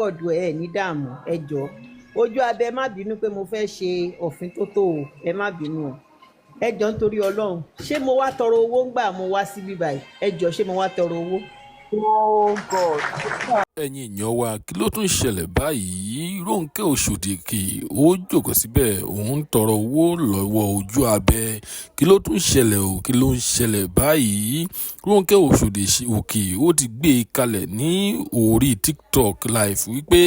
ọ̀dọ̀ ẹ̀ ní dààmú ẹ jọ̀ọ́ ojú abẹ má bínú pé mo fẹ́ ṣe òfin tó tó o ẹ má bínú o ẹ jọ̀ọ́ nítorí Ọlọ́run ṣé mo wá tọrọ owó ńgbà mo wá síbí báyìí ẹ jọ̀ọ́ ṣé mo wá tọrọ owó. Oh God. ẹ̀yin èèyàn wa kí ló tún ṣẹlẹ̀ báyìí Ronke Osodi Oke ó jókòó síbẹ̀ òun ń tọrọ owó lọ́wọ́ ojú abẹ kí ló tún ṣẹlẹ̀ o kí ló ń ṣẹlẹ̀ báyìí Ronke Osodi Oke ó ti gbé e kalẹ̀ ní orí TikTok live wípé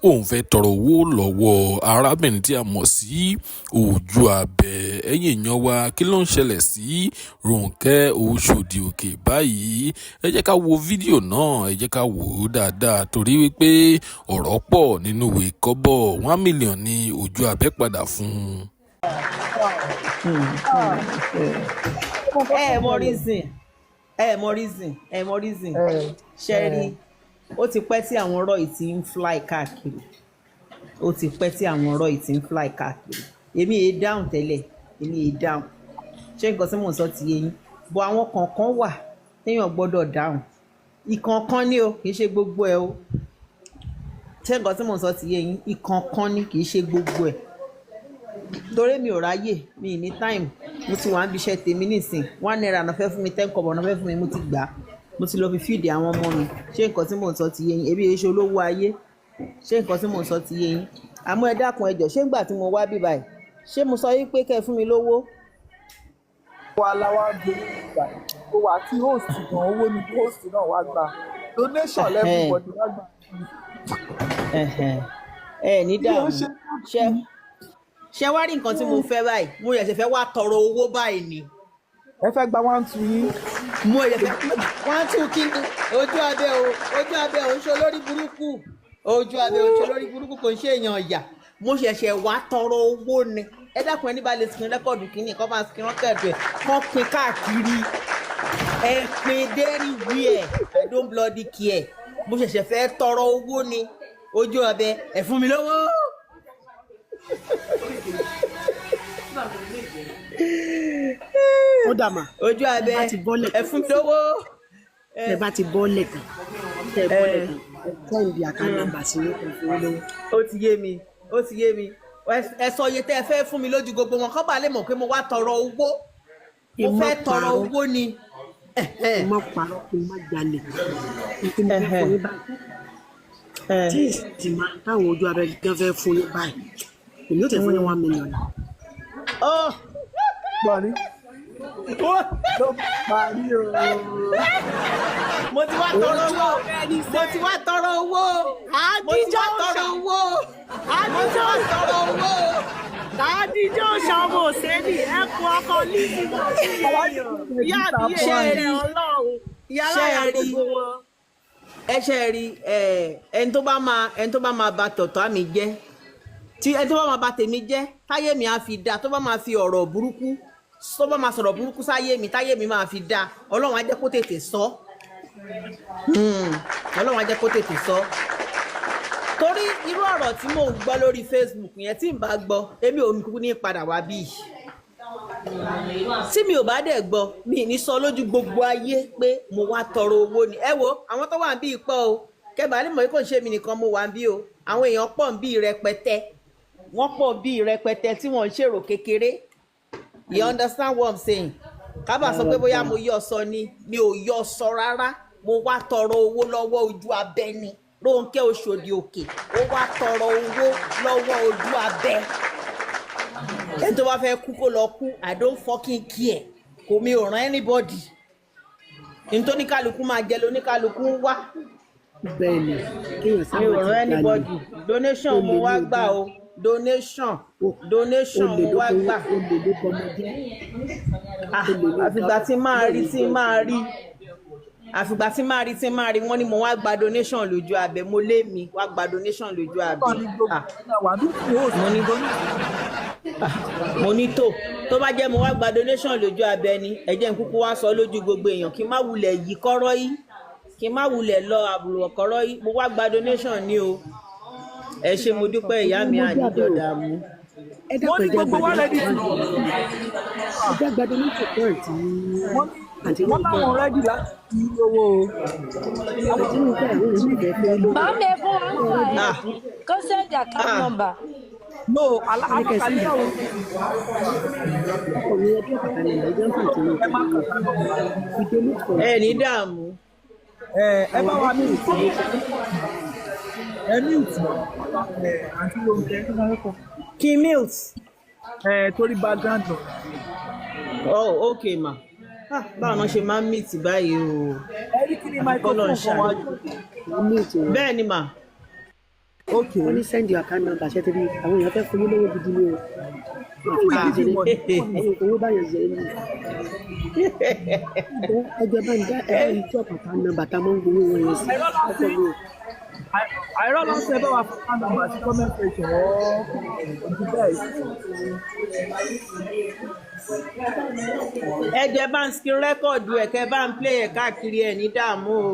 òun fẹ́ tọrọ owó lọ́wọ́ arábìnrin tí a mọ̀ sí ojú abẹ ẹ̀yin èèyàn wa kí ló ń ṣẹlẹ̀ sí Ronke Osodi Oke báyìí ẹ jẹ́ ká wo fídíò náà ẹ jẹ́ ká wò ó dáadáa torí wípé ọ̀rọ̀ pọ̀ nínú ìwé kọ́bọ̀ 1 million ní ojú abẹ padà fún un. ẹ mọ reason ṣe rí ó ti pẹ́ tí àwọn ọ̀rọ̀ yìí ti ń fly káàkiri èmi èé dáhùn tẹ́lẹ̀ ṣé nǹkan tí mò ń sọ ti yé yín bọ́ àwọn kọ̀ọ̀kan wà téèyàn gbọ́dọ̀ dáhùn ìkọ̀ọ̀kan ni o kì í ṣe gbogbo ẹ o ṣé nǹkan tí mò ń sọ ti yé yín ìkọ̀ọ̀kan ni kì í ṣe gbogbo ẹ torí mi ò ráyè mi ní time mo ti wà ń bíṣẹ́ tèmi nísìn 1 naira náà fẹ́ fún mi 10 kọ́bọ̀ náà fẹ́ fún mi mo ti gbà mo ti lọ fi fíìdì àwọn ọmọ mi ṣé nǹkan tí mò ń sọ ti yé yín ebi èyí ṣe olówó ayé ṣé nǹkan tí mò ń sọ ti yé yín àmọ́ ẹ dákun ẹ jọ̀ọ́ ṣé ńgbà tí mo wá bí báyìí ṣé mo sọ yín pé kẹ́ ẹ fún mi lówó. Wa la wá gbé ìgbà tó wà tí host gan owó ni host náà wá gbà donation everybody wá gbà. ẹ ní dààmú ṣe wá rí nǹkan tí mo fẹ́ báyìí mo yẹ̀ ṣe fẹ́ wá tọrọ owó báyìí ni. ẹ fẹ́ gba 1-2 yín. mo yẹ̀ fẹ́ 1-2 kí ni ojú abẹ ò ń ṣe olórí burúkú ojú abẹ ò ń ṣe olórí burúkú kò ń ṣe èèyàn ọ̀yà mo ṣẹ̀ṣẹ̀ wá tọrọ owó ni ẹ dákun ẹni bá lè sin rẹ́kọ̀dù kínní kọ́ máa sin rẹ́kọ̀dù ẹ̀ kọ́ pin káàkiri ẹ pin dẹ́rì wí ẹ̀ I don't bloody care mo ṣẹ̀ṣẹ̀ fẹ́ tọrọ owó ni ojú abẹ ẹ fún mi lówó. ó dàmà ojú abẹ ẹ fún mi lówó. ẹ bá ti bọ́ọ̀lẹ̀ kan tẹ́ǹdì àkànnàmbà sí ìfowó lówó. ó ti yé mi ẹ sọ iye tẹ́ ẹ fẹ́ fún mi lójú gbogbo wọn kọ́ bá lè mọ̀ pé mo wá tọrọ owó mo fẹ́ tọrọ owó ni. mo parọ́ kí n má jalè nítorí mo fẹ́ fún yín báyìí tí ìsìn máa táwọn ojú abẹ gan fẹ́ fún yín báyìí èmi ò tẹ̀ fún yín 1 million. Parí. Ló parí o. Mo ti wá tọrọ owó. Àdìjọ́ ṣàbò sẹ́ni ẹ̀kọ́ ọkọ lísì náà sí ìyá àbí ẹ̀rẹ̀ Ọlọ́run yàrá ìyá gbogbo wọn. Ẹ ṣe rí ẹni tó bá máa ba tọ̀tọ̀ àmì jẹ́ tí ẹni tó bá máa ba tèmi jẹ́ táyé mi á fi dáa tó bá máa fi ọ̀rọ̀ burúkú tó bá máa sọ̀rọ̀ burúkú sáyé mi táyé mi máa fi dáa Ọlọ́run á jẹ́ kó tètè sọ. Ọlọ́run á jẹ́ kó tètè sọ. Torí irú ọ̀rọ̀ tí mò ń gbọ́ lórí Facebook yẹn tí n bá gbọ́ èmi ò ní padà wá bí tí mi ò bá dẹ̀ gbọ́ mi ní sọ lójú gbogbo ayé pé mo wá tọrọ owó ni ẹ wo àwọn tó wà ń bí pọ̀ o kẹbà ní mọ̀ kò ń ṣe mi nìkan mo wà ń bí o àwọn èèyàn pọ̀ ń bí rẹpẹtẹ wọ́n pọ̀ bí rẹpẹtẹ tí wọ́n ń ṣèrò kékeré you understand what I'm saying kábà sọ pé bóyá mo yọ sọ ni mi ò yọ sọ rárá mo wá tọrọ owó lọ́wọ́ ojú abẹ ni Ronke Osodi Oke ó wá tọrọ owó lọ́wọ́ ojú abẹ ẹni tó bá fẹ́ kú kó lọ kú I don't fucking care kò mi ò ràn anybody nítorí kálukú máa jẹ lóníkálukú ń wá bẹ́ẹ̀ni kéèyàn sábà mi ò ràn anybody donation mo wá gbà o donation mo wá gbà àfìgbà tí máa rí wọ́n ní mo wá gba donation lójú abẹ mo lé mi wá gba donation lójú abẹ mo ní tó bá jẹ́ mo wá gba donation lójú abẹ ni ẹ jẹ́ n kúkú wá sọ lójú gbogbo èèyàn kí n má wulẹ̀ yí kọ́rọ́ yìí kí n má wulẹ̀ lọ àbùrò kọ́rọ́ yìí mo wá gba donation ní o ẹ ṣé mo dúpẹ́ ìyá mi àníjọ dààmú. ẹ dákun ẹ jẹ́ gbogbo wa lẹ́dí ẹ jẹ́ gbàdé ní tòkọ́ ẹ̀ tí àǹtí wọ́n Rónkẹ́ láwọn rẹ́dì láti fi owó o. àǹtí Rónkẹ́ àwọn èèyàn sì fẹ́ fún lówó Màámi ẹ fún wa ń gbà ẹ Ah. kó send account number. no ní kẹsí alákàlẹ́ ìjà náà ọkọ̀ mi ẹbí ọ̀kadà ní ìdájọ́ ń fàǹtí Rónkẹ́ ìdólú kan ẹ ní dààmú. ẹ bá wa ní ìtì ẹ ní ìtì àǹtí Rónkẹ́ kí milk. torí background náà. Oh, okay ma. Ah, báwo náà ṣe máa ń meet báyìí o. ẹ rí kí ni microphone fún wa jù. wọ́n ní ètò Bẹ́ẹ̀ ni mà. ok wọ́n ní send your account number ṣe tẹ́lẹ̀ àwọn èèyàn fẹ́ fún yín lówó gidi ni o ẹ̀yin kò wó báyọ̀ zẹ̀ ní ẹgbẹ́ bá ń dá ẹ̀rọ ìjọ pàpà nọ́mbà tá a máa ń gbowó wọn yẹn sí ọkọ̀ mi o. àìrọ́ ló ń ṣe bá wa fún account number àti comment section ọ́ ìdí bẹ́ẹ̀. Ẹ jẹ́ bá ń screen record ẹ̀ kẹ́ bá ń play ẹ̀ káàkiri ẹ̀ ní dààmú o.